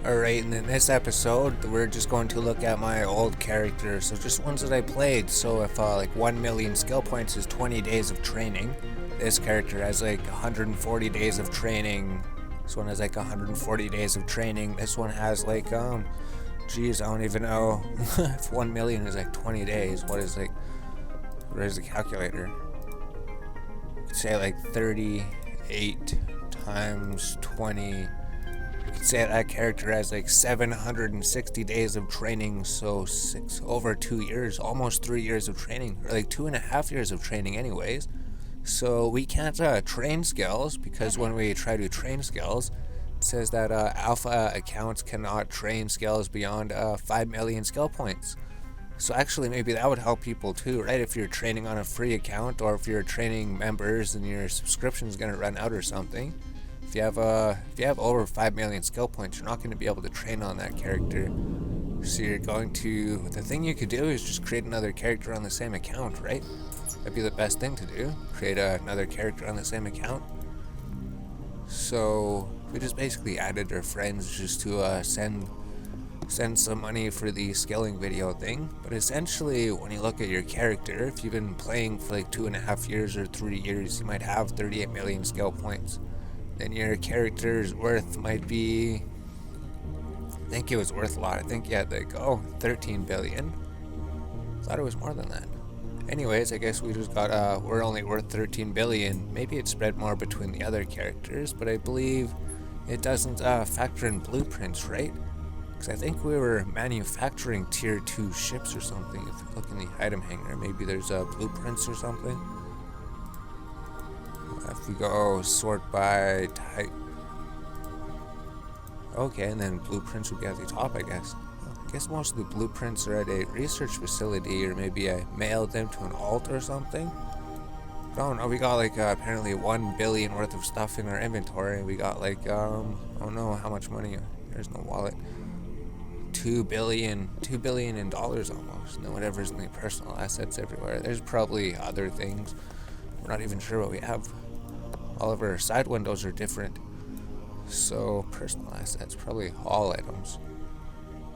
Alright, and in this episode, we're just going to look at my old characters, so just ones that I played. So if like 1 million skill points is 20 days of training, this character has like 140 days of training. This one has like 140 days of training. This one has like, geez, I don't even know. If 1 million is like 20 days, what is the calculator? Say like 38 times 20. Say that character has like 760 days of training, so over 2 years, almost 3 years of training, or like 2.5 years of training anyways. So we can't train skills, because when we try to train skills, it says that alpha accounts cannot train skills beyond 5 million skill points. So actually maybe that would help people too, right? If you're training on a free account, or if you're training members and your subscription is going to run out or something. If you have over 5 million skill points, you're not going to be able to train on that character. So the thing you could do is just create another character on the same account, right? That'd be the best thing to do. Create another character on the same account. So we just basically added our friends just to send some money for the skilling video thing. But essentially, when you look at your character, if you've been playing for like 2.5 years or 3 years, you might have 38 million skill points. Then your character's worth might be, I think it was worth a lot. I think you had like 13 billion. Thought it was more than that. Anyways, I guess we just got we're only worth 13 billion. Maybe it's spread more between the other characters, but I believe it doesn't factor in blueprints, right? Because I think we were manufacturing tier 2 ships or something. If you look in the item hanger, maybe there's blueprints or something. If we go sort by type. Okay, and then blueprints would be at the top, I guess. I guess most of the blueprints are at a research facility, or maybe I mailed them to an alt or something. Oh no, we got like apparently 1 billion worth of stuff in our inventory. We got like, I don't know how much money. There's no wallet. 2 billion in dollars almost. And then whatever's in the personal assets everywhere. There's probably other things. We're not even sure what we have. All of our side windows are different. So, personal assets, probably all items.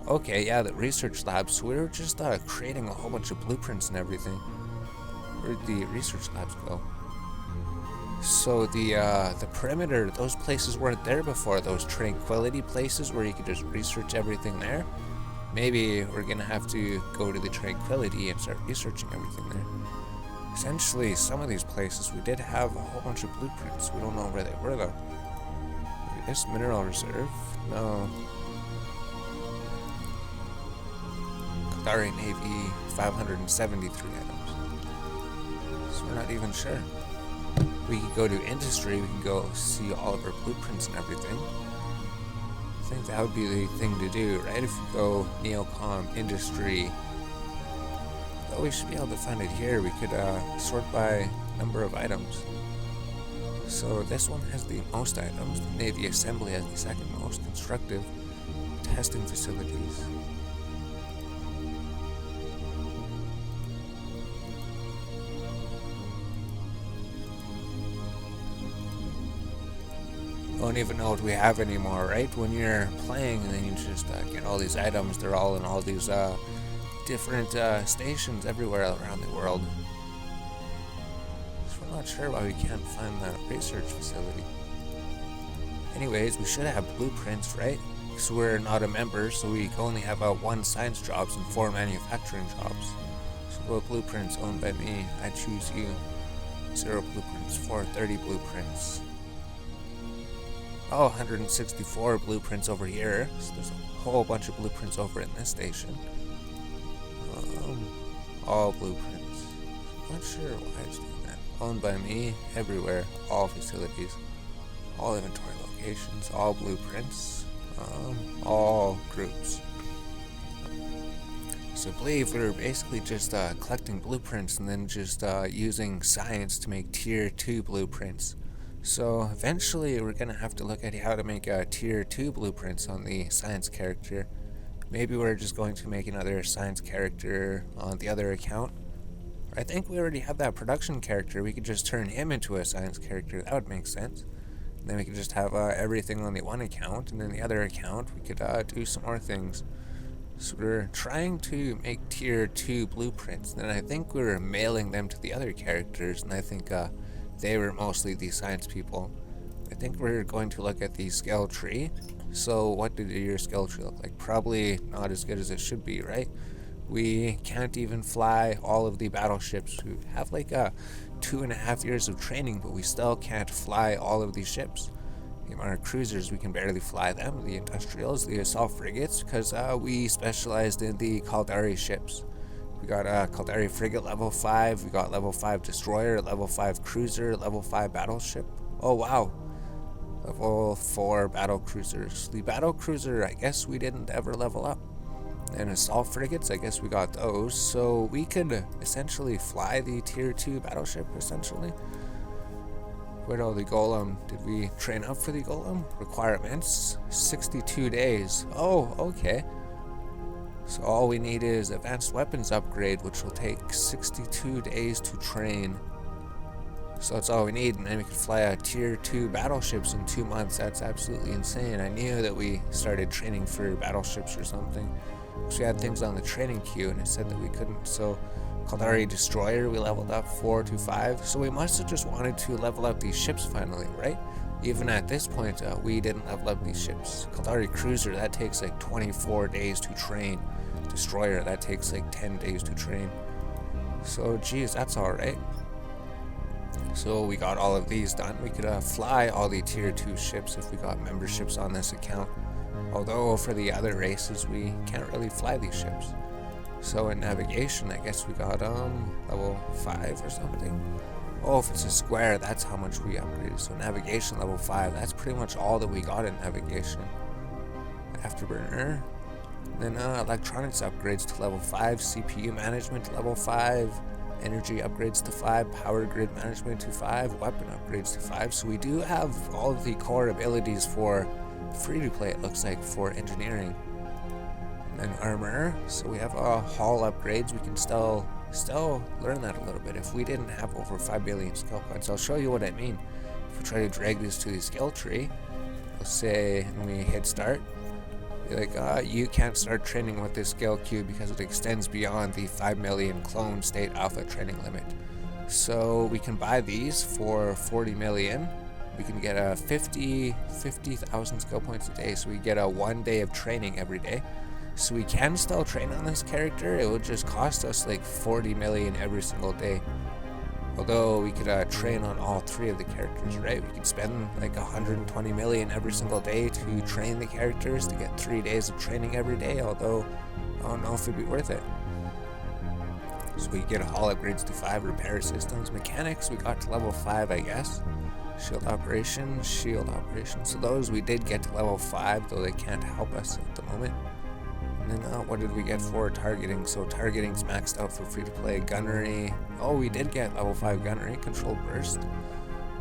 Okay, yeah, the research labs. So we were just creating a whole bunch of blueprints and everything. Where'd the research labs go? So the perimeter, those places weren't there before. Those tranquility places where you could just research everything there. Maybe we're gonna have to go to the tranquility and start researching everything there. Essentially, some of these places we did have a whole bunch of blueprints. We don't know where they were though. Maybe this mineral reserve? No. Qatari Navy, 573 items. So we're not even sure. We could go to industry, we can go see all of our blueprints and everything. I think that would be the thing to do, right? If we go Neocom, industry, we should be able to find it here. We could sort by number of items. So this one has the most items. The Navy Assembly has the second most. Constructive testing facilities. Don't even know what we have anymore, right? When you're playing and then you just get all these items, they're all in all these different stations everywhere around the world. So we're not sure why we can't find that research facility. Anyways, we should have blueprints, right? Because we're not a member, so we only have 1 science jobs and 4 manufacturing jobs. So what blueprints owned by me? I choose you. 0 blueprints, 430 blueprints. 164 blueprints over here. So there's a whole bunch of blueprints over in this station. All blueprints. Not sure why it's doing that. Owned by me, everywhere, all facilities, all inventory locations, all blueprints, all groups. So I believe we're basically just collecting blueprints and then just using science to make tier 2 blueprints. So eventually we're going to have to look at how to make tier 2 blueprints on the science character. Maybe we're just going to make another science character on the other account. I think we already have that production character. We could just turn him into a science character. That would make sense. Then we could just have everything on the one account, and then the other account we could do some more things. So we're trying to make tier 2 blueprints, and I think we were mailing them to the other characters, and I think they were mostly the science people. I think we're going to look at the skill tree. So what did your skill tree look like? Probably not as good as it should be, right? We can't even fly all of the battleships. We have like 2.5 years of training, but we still can't fly all of these ships. The amount of cruisers, we can barely fly them. The industrials, the assault frigates, because we specialized in the Caldari ships. We got Caldari frigate level 5, we got level 5 destroyer, level 5 cruiser, level 5 battleship. Oh wow, level 4 battle cruisers. The battle cruiser, I guess we didn't ever level up. And assault frigates, I guess we got those. So we could essentially fly the tier 2 battleship, essentially. Where'd all the golem? Did we train up for the golem? Requirements, 62 days. Oh, okay. So all we need is advanced weapons upgrade, which will take 62 days to train. So that's all we need, and then we can fly a tier 2 battleships in 2 months. That's absolutely insane. I knew that we started training for battleships or something. So we had things on the training queue, and it said that we couldn't. So Caldari destroyer, we leveled up 4 to 5. So we must have just wanted to level up these ships finally, right? Even at this point, we didn't level up these ships. Caldari cruiser, that takes like 24 days to train. Destroyer, that takes like 10 days to train. So geez, that's alright. So we got all of these done. We could fly all the tier 2 ships if we got memberships on this account. Although for the other races, we can't really fly these ships. So in navigation, I guess we got level 5 or something. Oh, if it's a square, that's how much we upgraded. So navigation level 5, that's pretty much all that we got in navigation. Afterburner. Then electronics upgrades to level 5, CPU management level 5, energy upgrades to 5, power grid management to 5, weapon upgrades to 5. So we do have all of the core abilities for free to play, it looks like, for engineering. And then armor, so we have hull upgrades. We can still learn that a little bit. If we didn't have over 5 billion skill points, I'll show you what I mean. If we try to drag this to the skill tree, let's say when we hit start, be like, you can't start training with this skill queue because it extends beyond the 5 million clone state alpha training limit. So we can buy these for 40 million. We can get a 50,000 skill points a day, so we get a 1 day of training every day. So we can still train on this character. It would just cost us like 40 million every single day. Although we could train on all 3 of the characters, right? We could spend like 120 million every single day to train the characters to get 3 days of training every day. Although I don't know if it'd be worth it. So we get hull upgrades to 5, repair systems, mechanics. We got to level 5, I guess. Shield operation. So those we did get to level 5, though they can't help us at the moment. And then what did we get for targeting? So targeting's maxed out for free to play. Gunnery. Oh, we did get level 5 gunnery. Controlled burst.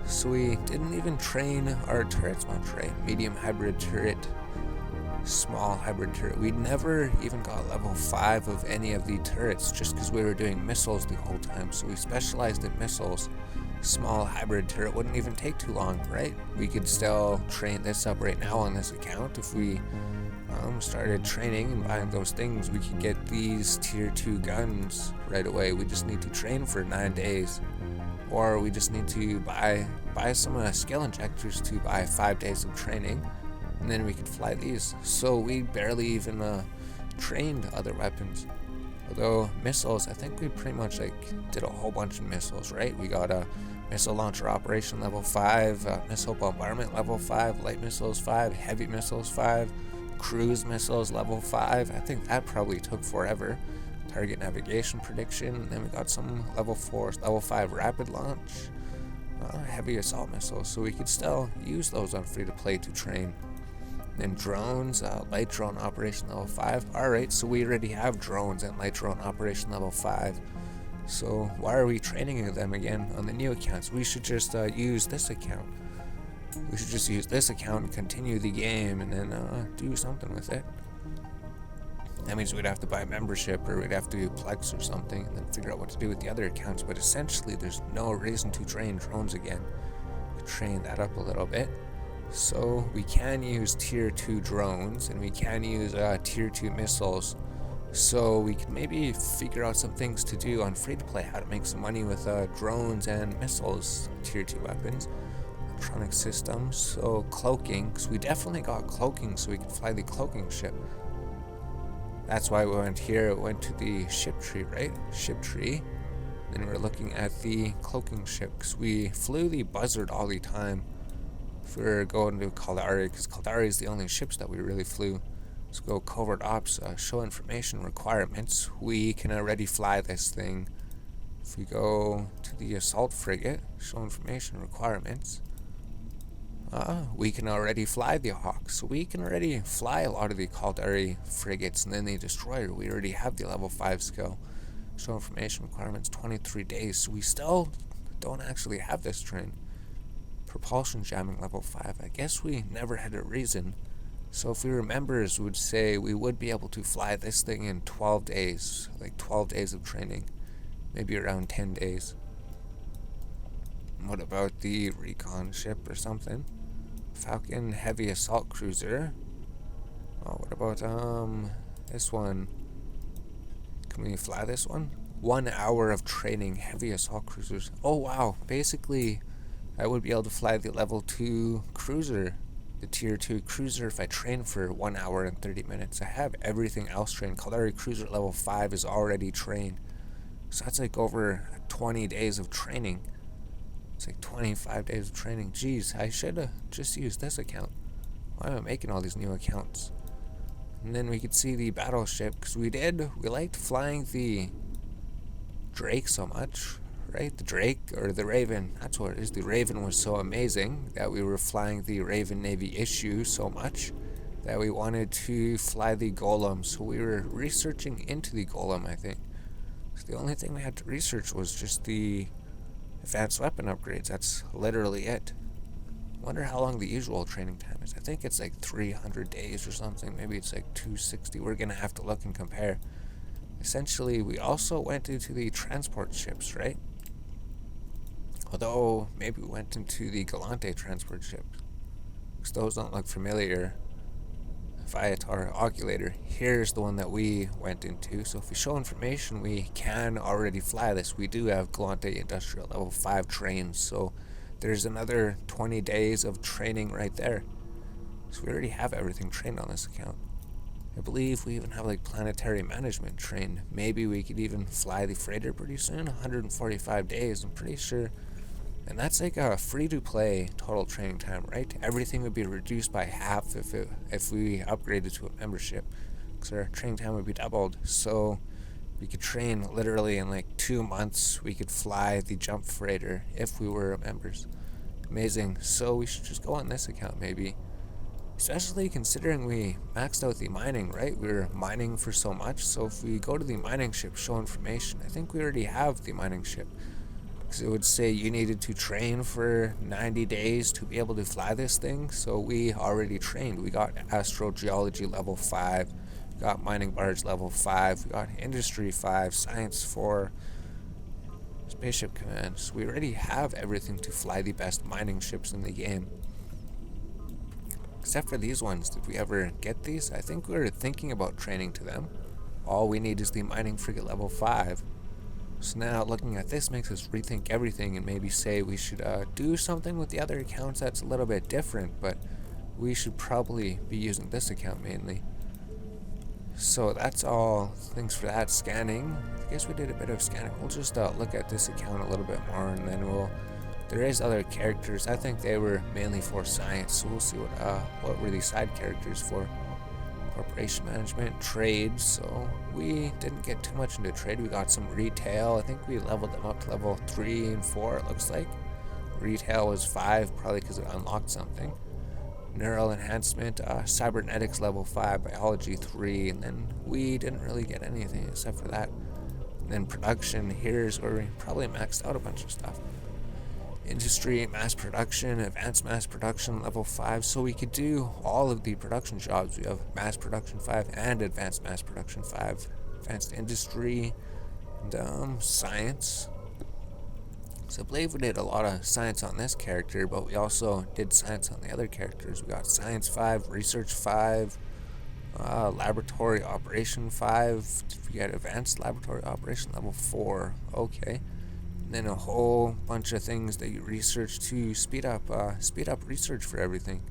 So we didn't even train our turrets much, right? Medium hybrid turret. Small hybrid turret. We never even got level 5 of any of the turrets just because we were doing missiles the whole time. So we specialized in missiles. Small hybrid turret wouldn't even take too long, right? We could still train this up right now on this account. If we started training and buying those things, we could get these tier 2 guns right away. We just need to train for 9 days, or we just need to buy some skill injectors to buy 5 days of training, and then we could fly these. So we barely even trained other weapons. Although missiles, I think we pretty much did a whole bunch of missiles, right? We got a missile launcher operation level 5, missile bombardment level 5, light missiles 5, heavy missiles 5, cruise missiles level 5. I think that probably took forever. Target navigation prediction, and then we got some level 5 rapid launch, heavy assault missiles. So we could still use those on free to play to train. Then drones, light drone operation level 5. Alright, so we already have drones and light drone operation level 5. So why are we training them again on the new accounts? We should just use this account. We should just use this account and continue the game and then do something with it. That means we'd have to buy a membership, or we'd have to do Plex or something and then figure out what to do with the other accounts. But essentially there's no reason to train drones again. We could train that up a little bit. So we can use tier 2 drones and we can use tier 2 missiles. So we could maybe figure out some things to do on free to play, how to make some money with drones and missiles, tier 2 weapons, electronic systems. So cloaking, because we definitely got cloaking so we could fly the cloaking ship. That's why we went here, went to the ship tree, right? Ship tree. Then we're looking at the cloaking ship, because we flew the buzzard all the time. If we're going to Caldari, because Caldari is the only ships that we really flew. Let's go covert ops, show information requirements. We can already fly this thing. If we go to the assault frigate, show information requirements. We can already fly the Hawk, so we can already fly a lot of the Caldari frigates, and then the destroyer. We already have the level 5 skill. Show information requirements 23 days, so we still don't actually have this train. Propulsion jamming level 5. I guess we never had a reason. So if we were members, we would say we would be able to fly this thing in 12 days, like 12 days of training, maybe around 10 days. What about the recon ship or something? Falcon heavy assault cruiser. Oh, what about this one? Can we fly this one? 1 hour of training, heavy assault cruisers. Oh wow, basically I would be able to fly the level 2 cruiser, the tier 2 cruiser, if I train for 1 hour and 30 minutes. I have everything else trained. Caldari cruiser level 5 is already trained. So that's like over 20 days of training. It's like 25 days of training. Jeez, I should have just used this account. Why am I making all these new accounts? And then we could see the battleship, because we liked flying the Drake so much, right? The Drake, or the Raven, that's what it is. The Raven was so amazing that we were flying the Raven Navy issue so much that we wanted to fly the Golem. So we were researching into the Golem, I think. So the only thing we had to research was just the advanced weapon upgrades. That's literally it. Wonder how long the usual training time is. I think it's like 300 days or something. Maybe it's like 260. We're gonna have to look and compare. Essentially, we also went into the transport ships, right? Although, maybe we went into the Galante transport ships, because those don't look familiar. Viator Oculator, here's the one that we went into. So if we show information, we can already fly this. We do have Galante Industrial level 5 trains, so there's another 20 days of training right there. So we already have everything trained on this account. I believe we even have like planetary management trained. Maybe we could even fly the freighter pretty soon. 145 days, I'm pretty sure. And that's like a free-to-play total training time, right? Everything would be reduced by half if we upgraded to a membership, because our training time would be doubled. So we could train literally in like 2 months. We could fly the jump freighter if we were members. Amazing. So we should just go on this account maybe. Especially considering we maxed out the mining, right? We were mining for so much. So if we go to the mining ship, show information, I think we already have the mining ship. Because it would say you needed to train for 90 days to be able to fly this thing. So we already trained. We got astrogeology level 5. We got mining barge level 5. We got industry 5, science 4, spaceship command. So we already have everything to fly the best mining ships in the game. Except for these ones. Did we ever get these? I think we were thinking about training to them. All we need is the mining frigate level 5. So now looking at this makes us rethink everything and maybe say we should do something with the other accounts that's a little bit different, but we should probably be using this account mainly. So that's all. Thanks for that. Scanning. I guess we did a bit of scanning. We'll just look at this account a little bit more, and then there is other characters. I think they were mainly for science, so we'll see what were these side characters for. Corporation management, trade, so we didn't get too much into trade. We got some retail. I think we leveled them up to level 3 and 4, it looks like. Retail was 5, probably because it unlocked something. Neural enhancement, cybernetics level 5, biology 3, and then we didn't really get anything except for that. And then production, here's where we probably maxed out a bunch of stuff. Industry, mass production, advanced mass production, level 5, so we could do all of the production jobs. We have mass production 5 and advanced mass production 5, advanced industry, and science. So I believe we did a lot of science on this character, but we also did science on the other characters. We got science 5, research 5, laboratory operation 5. Did we get advanced laboratory operation level 4? Okay. And then a whole bunch of things that you research to speed up research for everything.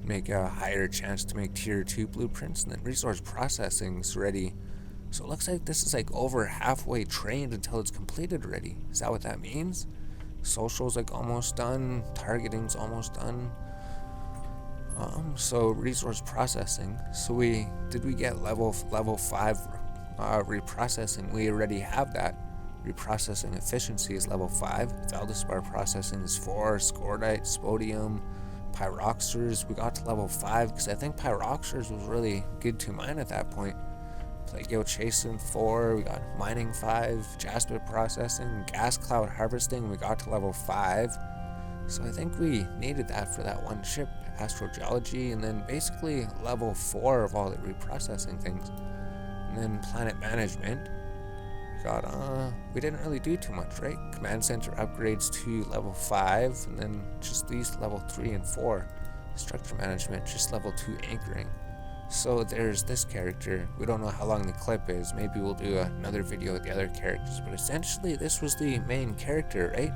Make a higher chance to make tier 2 blueprints, and then resource processing's ready. So it looks like this is like over halfway trained until it's completed already. Is that what that means? Social's like almost done, targeting's almost done. So resource processing. So we get level 5 reprocessing. We already have that. Reprocessing efficiency is level 5. Feldspar processing is 4. Scordite, spodium, pyroxers. We got to level 5 because I think pyroxers was really good to mine at that point. Plagio chasing 4. We got mining 5. Jasper processing, gas cloud harvesting. We got to level 5. So I think we needed that for that one ship, astrogeology, and then basically level 4 of all the reprocessing things. And then planet management. We didn't really do too much, right? Command center upgrades to level 5, and then just these level 3 and 4. Structure management, just level 2 anchoring. So there's this character. We don't know how long the clip is. Maybe we'll do another video with the other characters, but essentially this was the main character, right?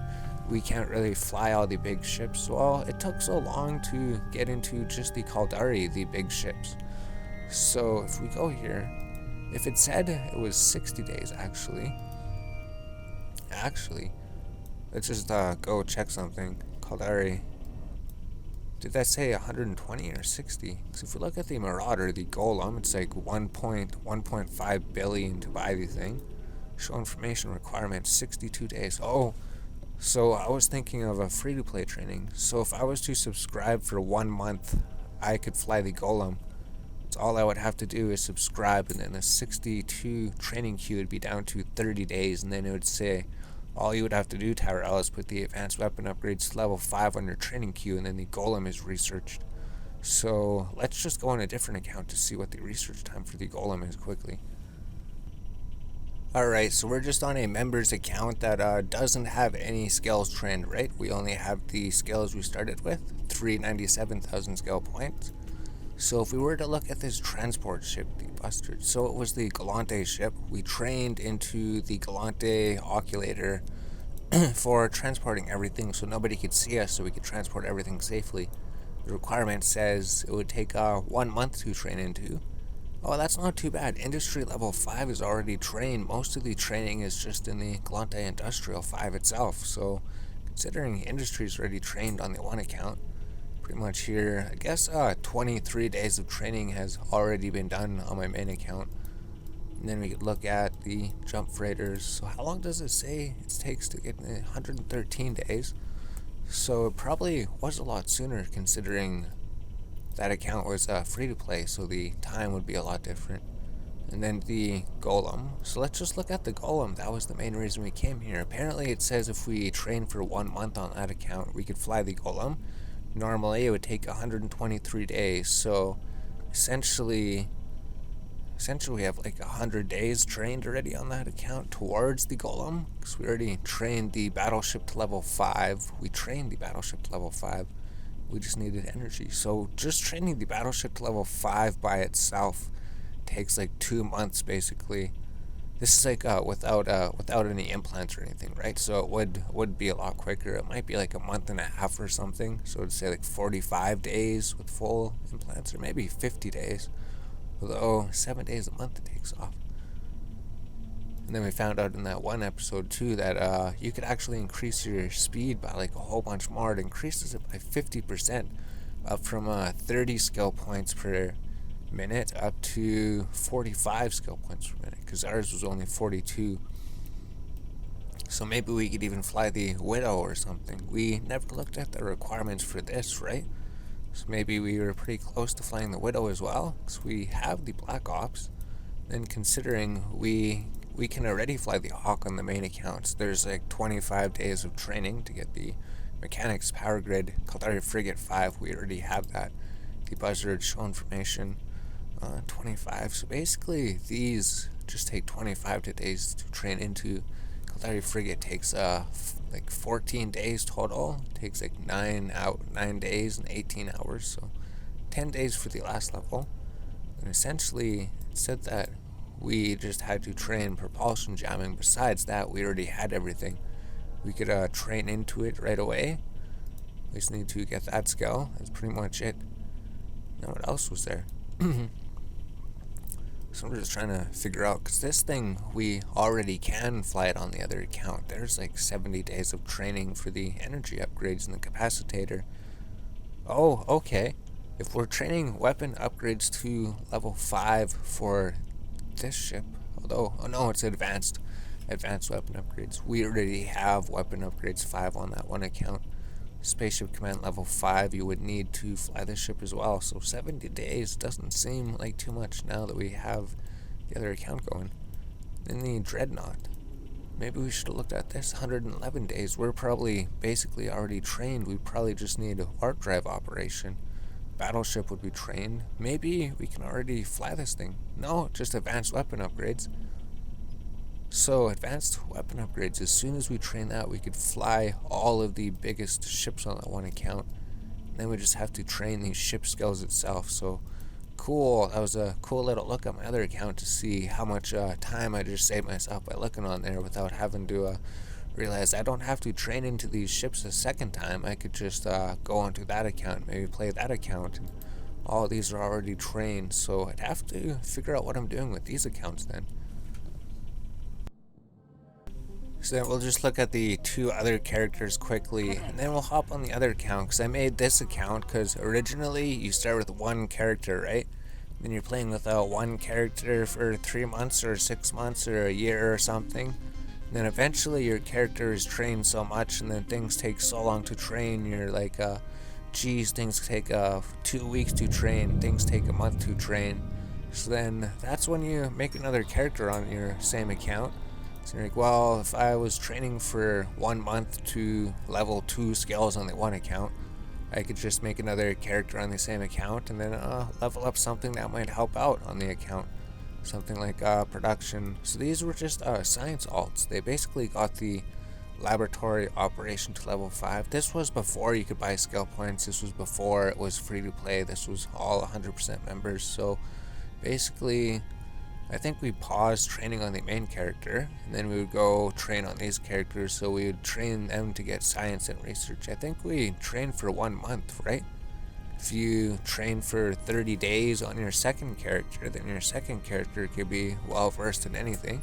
We can't really fly all the big ships. Well, it took so long to get into just the Caldari, the big ships. So if we go here, if it said it was 60 days, actually, let's just go check something. Caldari. Did that say 120 or 60? Because if we look at the Marauder, the Golem, it's like 1.5 billion to buy the thing. Show information requirement 62 days. Oh, so I was thinking of a free-to-play training. So if I was to subscribe for 1 month, I could fly the Golem. It's all I would have to do is subscribe, and then the 62 training queue would be down to 30 days, and then it would say, all you would have to do, Tyrell, is put the advanced weapon upgrades to level 5 on your training queue, and then the Golem is researched. So let's just go on a different account to see what the research time for the Golem is quickly. Alright, so we're just on a members account that doesn't have any skills trained, right? We only have the skills we started with, 397,000 skill points. So if we were to look at this transport ship, the Bustard, so it was the Galante ship. We trained into the Galante oculator for transporting everything so nobody could see us, so we could transport everything safely. The requirement says it would take 1 month to train into. Oh, that's not too bad. Industry level 5 is already trained. Most of the training is just in the Galante Industrial 5 itself. So, considering industry is already trained on the one account, pretty much here, I guess 23 days of training has already been done on my main account. And then we could look at the jump freighters. So how long does it say it takes to get 113 days? So it probably was a lot sooner considering that account was free to play, so the time would be a lot different. And then the Golem. So let's just look at the Golem. That was the main reason we came here. Apparently it says if we train for 1 month on that account, we could fly the Golem. Normally it would take 123 days, so essentially we have like 100 days trained already on that account towards the Golem, because we already trained the battleship to level 5. We trained the battleship to level 5. We just needed energy. So just training the battleship to level 5 by itself takes like 2 months basically. This is like without any implants or anything, right? So it would be a lot quicker. It might be like a month and a half or something. So it'd say like 45 days with full implants, or maybe 50 days. Although 7 days a month it takes off. And then we found out in that one episode too that you could actually increase your speed by like a whole bunch more. It increases it by 50%, up from 30 skill points per minute up to 45 skill points per minute, because ours was only 42. So maybe we could even fly the Widow or something. We never looked at the requirements for this, right? So maybe we were pretty close to flying the Widow as well, because we have the Black Ops. Then considering we can already fly the Hawk on the main accounts, there's like 25 days of training to get the Mechanics Power Grid Caldari Frigate 5. We already have that. The Buzzard Show Information 25. So basically these just take 25 days to train into Military frigate takes like 14 days total. Takes like 9 days and 18 hours, so 10 days for the last level. And essentially, it said that we just had to train propulsion jamming. Besides that, we already had everything. We could train into it right away. We just need to get that skill. That's pretty much it. Now, what else was there? So I'm just trying to figure out, because this thing, we already can fly it on the other account. There's like 70 days of training for the energy upgrades and the capacitator. Oh, okay. If we're training weapon upgrades to level 5 for this ship, although, oh no, it's advanced weapon upgrades. We already have weapon upgrades 5 on that one account. Spaceship command level 5, you would need to fly the ship as well, so 70 days doesn't seem like too much now that we have the other account going. Then the dreadnought, maybe we should have looked at this. 111 days, we're probably basically already trained. We probably just need a warp drive operation. Battleship would be trained. Maybe we can already fly this thing. No, just advanced weapon upgrades. So advanced weapon upgrades, as soon as we train that, we could fly all of the biggest ships on that one account. And then we just have to train these ship skills itself. So cool. That was a cool little look at my other account to see how much time I just saved myself by looking on there without having to realize I don't have to train into these ships a second time. I could just go onto that account, maybe play that account, and all these are already trained. So I'd have to figure out what I'm doing with these accounts then. So then we'll just look at the 2 other characters quickly, and then we'll hop on the other account, because I made this account because originally you start with 1 character, right? Then you're playing with 1 character for 3 months or 6 months or a year or something. And then eventually your character is trained so much, and then things take so long to train, you're like, geez, things take 2 weeks to train, things take a month to train. So then that's when you make another character on your same account. So you're like, well, if I was training for 1 month to level 2 skills on the one account, I could just make another character on the same account and then level up something that might help out on the account. Something like production. So these were just science alts. They basically got the laboratory operation to level 5. This was before you could buy skill points. This was before it was free to play. This was all 100% members. So basically, I think we paused training on the main character, and then we would go train on these characters, so we would train them to get science and research. I think we trained for 1 month, right? If you train for 30 days on your second character, then your second character could be well versed in anything.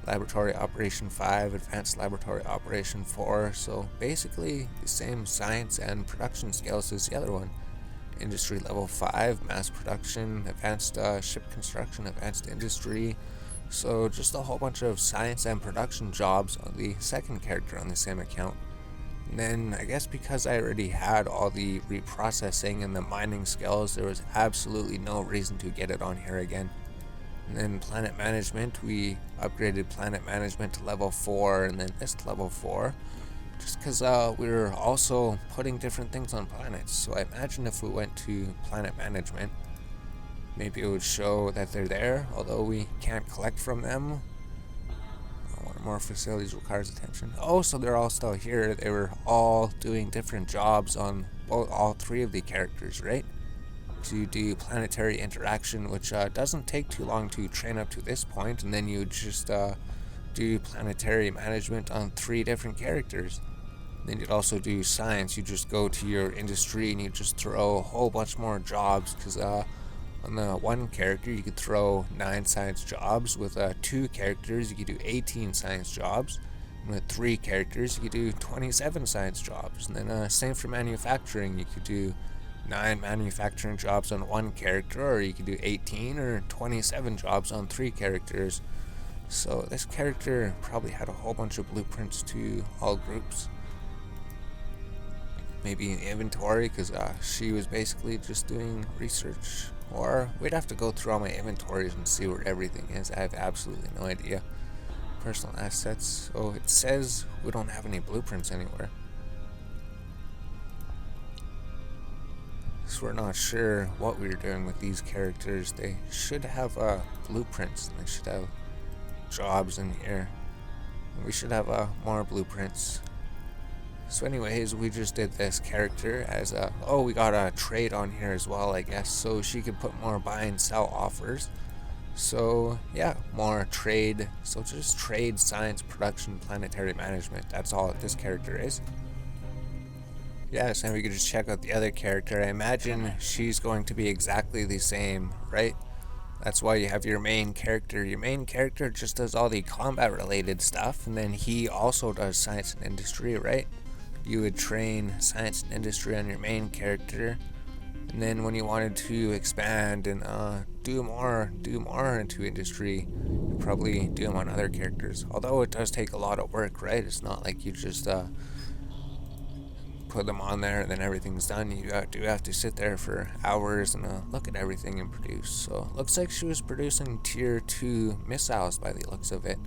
Laboratory Operation 5, Advanced Laboratory Operation 4, so basically the same science and production skills as the other one. Industry level 5, mass production, advanced ship construction, advanced industry. So just a whole bunch of science and production jobs on the second character on the same account. And then I guess because I already had all the reprocessing and the mining skills, there was absolutely no reason to get it on here again. And then planet management, we upgraded planet management to level 4, and then this to level 4. Just because we were also putting different things on planets. So I imagine if we went to planet management, maybe it would show that they're there, although we can't collect from them. One or more facilities requires attention. Oh, so they're all still here. They were all doing different jobs on all 3 of the characters, right? To do planetary interaction, which doesn't take too long to train up to this point, and then you just do planetary management on 3 different characters. Then you'd also do science. You just go to your industry and you just throw a whole bunch more jobs, because on the 1 character you could throw 9 science jobs. With 2 characters you could do 18 science jobs, and with 3 characters you could do 27 science jobs. And then same for manufacturing. You could do 9 manufacturing jobs on 1 character, or you could do 18 or 27 jobs on 3 characters. So this character probably had a whole bunch of blueprints to all groups. Maybe in inventory, because she was basically just doing research. Or we'd have to go through all my inventories and see where everything is. I have absolutely no idea. Personal assets. So it says we don't have any blueprints anywhere. So we're not sure what we're doing with these characters. They should have blueprints. They should have jobs in here. We should have more blueprints. So anyways, we just did this character as a, oh, we got a trade on here as well, I guess, so she could put more buy and sell offers. So yeah, more trade. So just trade, science, production, planetary management. That's all this character is. Yeah, so we could just check out the other character. I imagine she's going to be exactly the same, right? That's why you have your main character. Your main character just does all the combat related stuff, and then he also does science and industry, right? You would train science and industry on your main character, and then when you wanted to expand and do more into industry, you probably do them on other characters. Although it does take a lot of work, right? It's not like you just put them on there and then everything's done. You do have to sit there for hours and look at everything and produce. So looks like she was producing tier 2 missiles by the looks of it.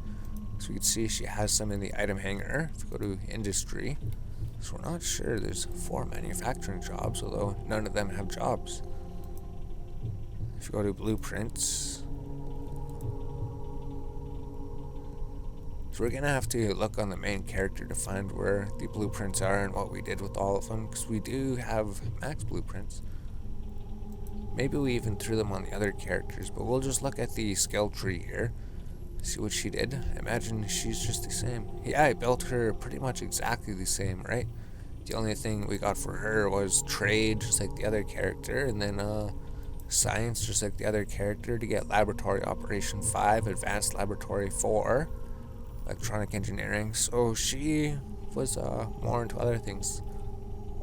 So we can see she has some in the item hangar. If we go to industry, so we're not sure. There's 4 manufacturing jobs, although none of them have jobs. If you go to blueprints, so we're gonna have to look on the main character to find where the blueprints are and what we did with all of them, because we do have max blueprints. Maybe we even threw them on the other characters, but we'll just look at the skill tree here, see what she did. I imagine she's just the same. Yeah, I built her pretty much exactly the same, right? The only thing we got for her was trade, just like the other character, and then science, just like the other character, to get laboratory operation 5, advanced laboratory 4, electronic engineering. So she was more into other things.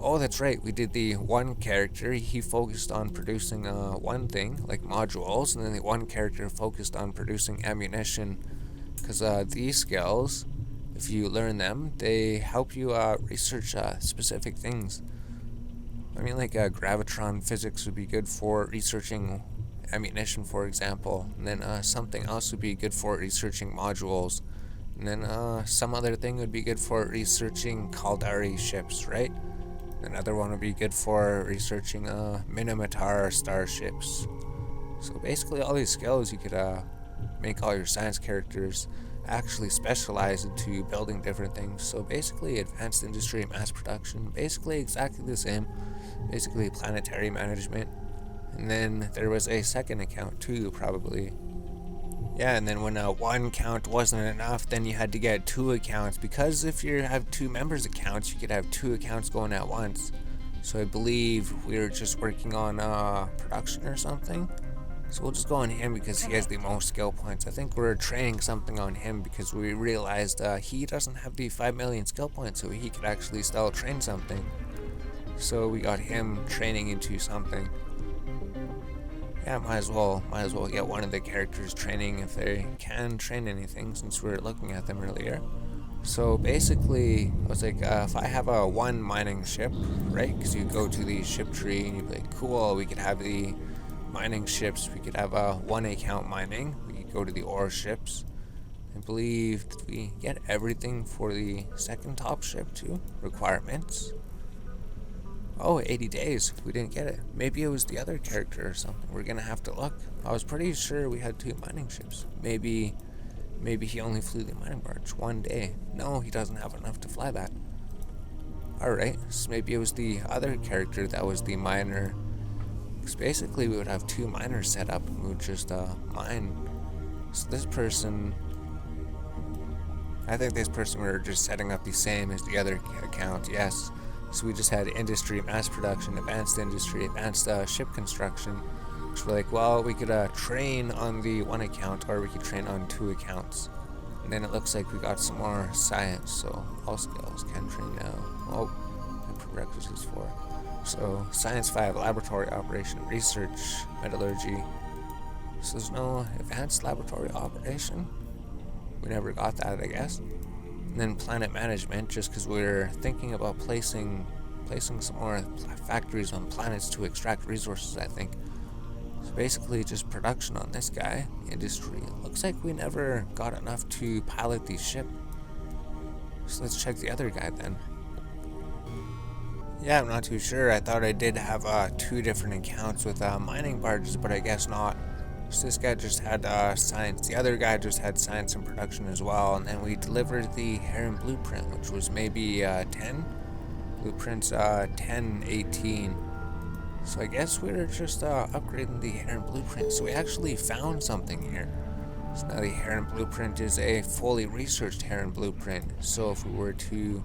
Oh, that's right, we did the one character, he focused on producing one thing, like modules, and then the one character focused on producing ammunition, because these skills, if you learn them, they help you research specific things. I mean, like gravitron physics would be good for researching ammunition, for example, and then something else would be good for researching modules, and then some other thing would be good for researching Caldari ships, right? Another one would be good for researching Minotaur starships. So basically all these skills you could make all your science characters actually specialize into building different things. So basically advanced industry, mass production, basically exactly the same. Basically planetary management. And then there was a second account too, probably. Yeah, and then when one account wasn't enough, then you had to get 2 accounts, because if you have 2 members accounts, you could have 2 accounts going at once. So I believe we were just working on production or something. So we'll just go on him because he has the most skill points. I think we're training something on him because we realized he doesn't have the 5 million skill points, so he could actually still train something. So we got him training into something. Yeah, might as well get one of the characters training if they can train anything, since we were looking at them earlier. So basically, I was like, if I have a 1 mining ship, right? Because you go to the ship tree and you'd be like, cool, we could have the mining ships, we could have a 1 account mining, we could go to the ore ships. I believe, did we get everything for the second top ship too? Requirements. Oh, 80 days. We didn't get it. Maybe it was the other character or something. We're gonna have to look. I was pretty sure we had 2 mining ships. Maybe he only flew the mining barge 1 day. No, he doesn't have enough to fly that. Alright, so maybe it was the other character that was the miner. Because basically we would have 2 miners set up and we would just mine. So this person, I think this person we were just setting up the same as the other account, yes. So we just had industry, mass production, advanced industry, advanced ship construction. Which we're like, well, we could train on the 1 account, or we could train on 2 accounts. And then it looks like we got some more science, so all skills can train now. Oh, and prerequisites for. So science 5, laboratory operation, research, metallurgy. So there's no advanced laboratory operation. We never got that, I guess. And then planet management, just because we're thinking about placing some more factories on planets to extract resources, I think. So basically just production on this guy. Industry. It looks like we never got enough to pilot the ship. So let's check the other guy then. Yeah, I'm not too sure. I thought I did have 2 different accounts with mining barges, but I guess not. So this guy just had science. The other guy just had science and production as well. And then we delivered the Heron blueprint, which was maybe 10. Blueprints 10, 18. So I guess we were just upgrading the Heron blueprint. So we actually found something here. So now the Heron blueprint is a fully researched Heron blueprint. So if we were to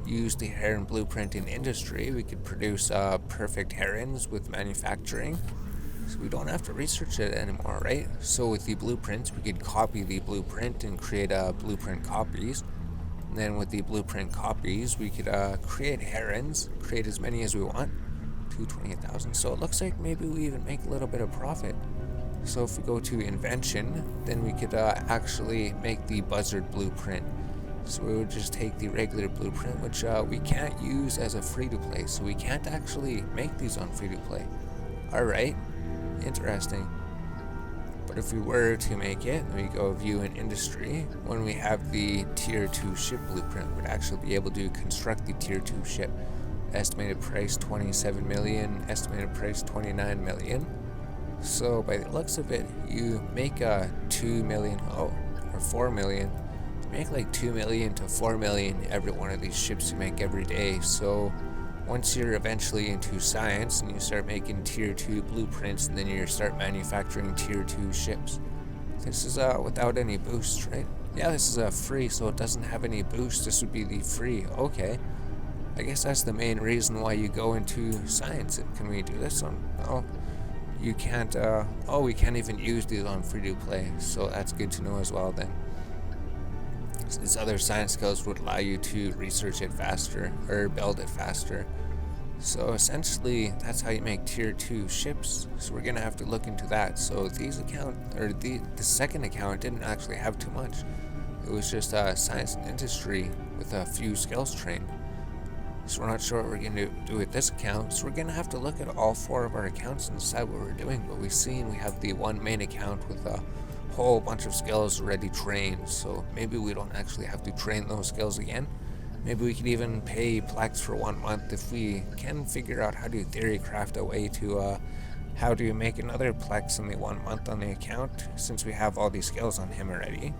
use the Heron blueprint in industry, we could produce perfect herons with manufacturing. So we don't have to research it anymore, right? So with the blueprints, we could copy the blueprint and create blueprint copies. And then with the blueprint copies, we could create herons, create as many as we want, 228,000. So it looks like maybe we even make a little bit of profit. So if we go to invention, then we could actually make the buzzard blueprint. So we would just take the regular blueprint, which we can't use as a free-to-play. So we can't actually make these on free-to-play. Alright. Interesting. But if we were to make it, we go view in industry. When we have the tier 2 ship blueprint, we'd actually be able to construct the tier 2 ship. Estimated price 27 million, estimated price 29 million. So by the looks of it, you make 2 million, or 4 million. You make like 2 million to 4 million every one of these ships you make every day. So once you're eventually into science and you start making tier 2 blueprints, and then you start manufacturing tier 2 ships. This is without any boosts, right? Yeah, this is free, so it doesn't have any boosts. This would be the free. Okay. I guess that's the main reason why you go into science. Can we do this on? No. You can't, we can't even use these on free-to-play, so that's good to know as well then. So these other science skills would allow you to research it faster, or build it faster. So essentially, that's how you make tier 2 ships. So we're gonna have to look into that. So these the second account didn't actually have too much. It was just science and industry with a few skills trained. So we're not sure what we're gonna do with this account. So we're gonna have to look at all 4 of our accounts and decide what we're doing. But we've seen we have the one main account with a whole bunch of skills already trained. So maybe we don't actually have to train those skills again. Maybe we could even pay Plex for 1 month if we can figure out how to theory craft a way to how to make another Plex in the 1 month on the account, since we have all these skills on him already.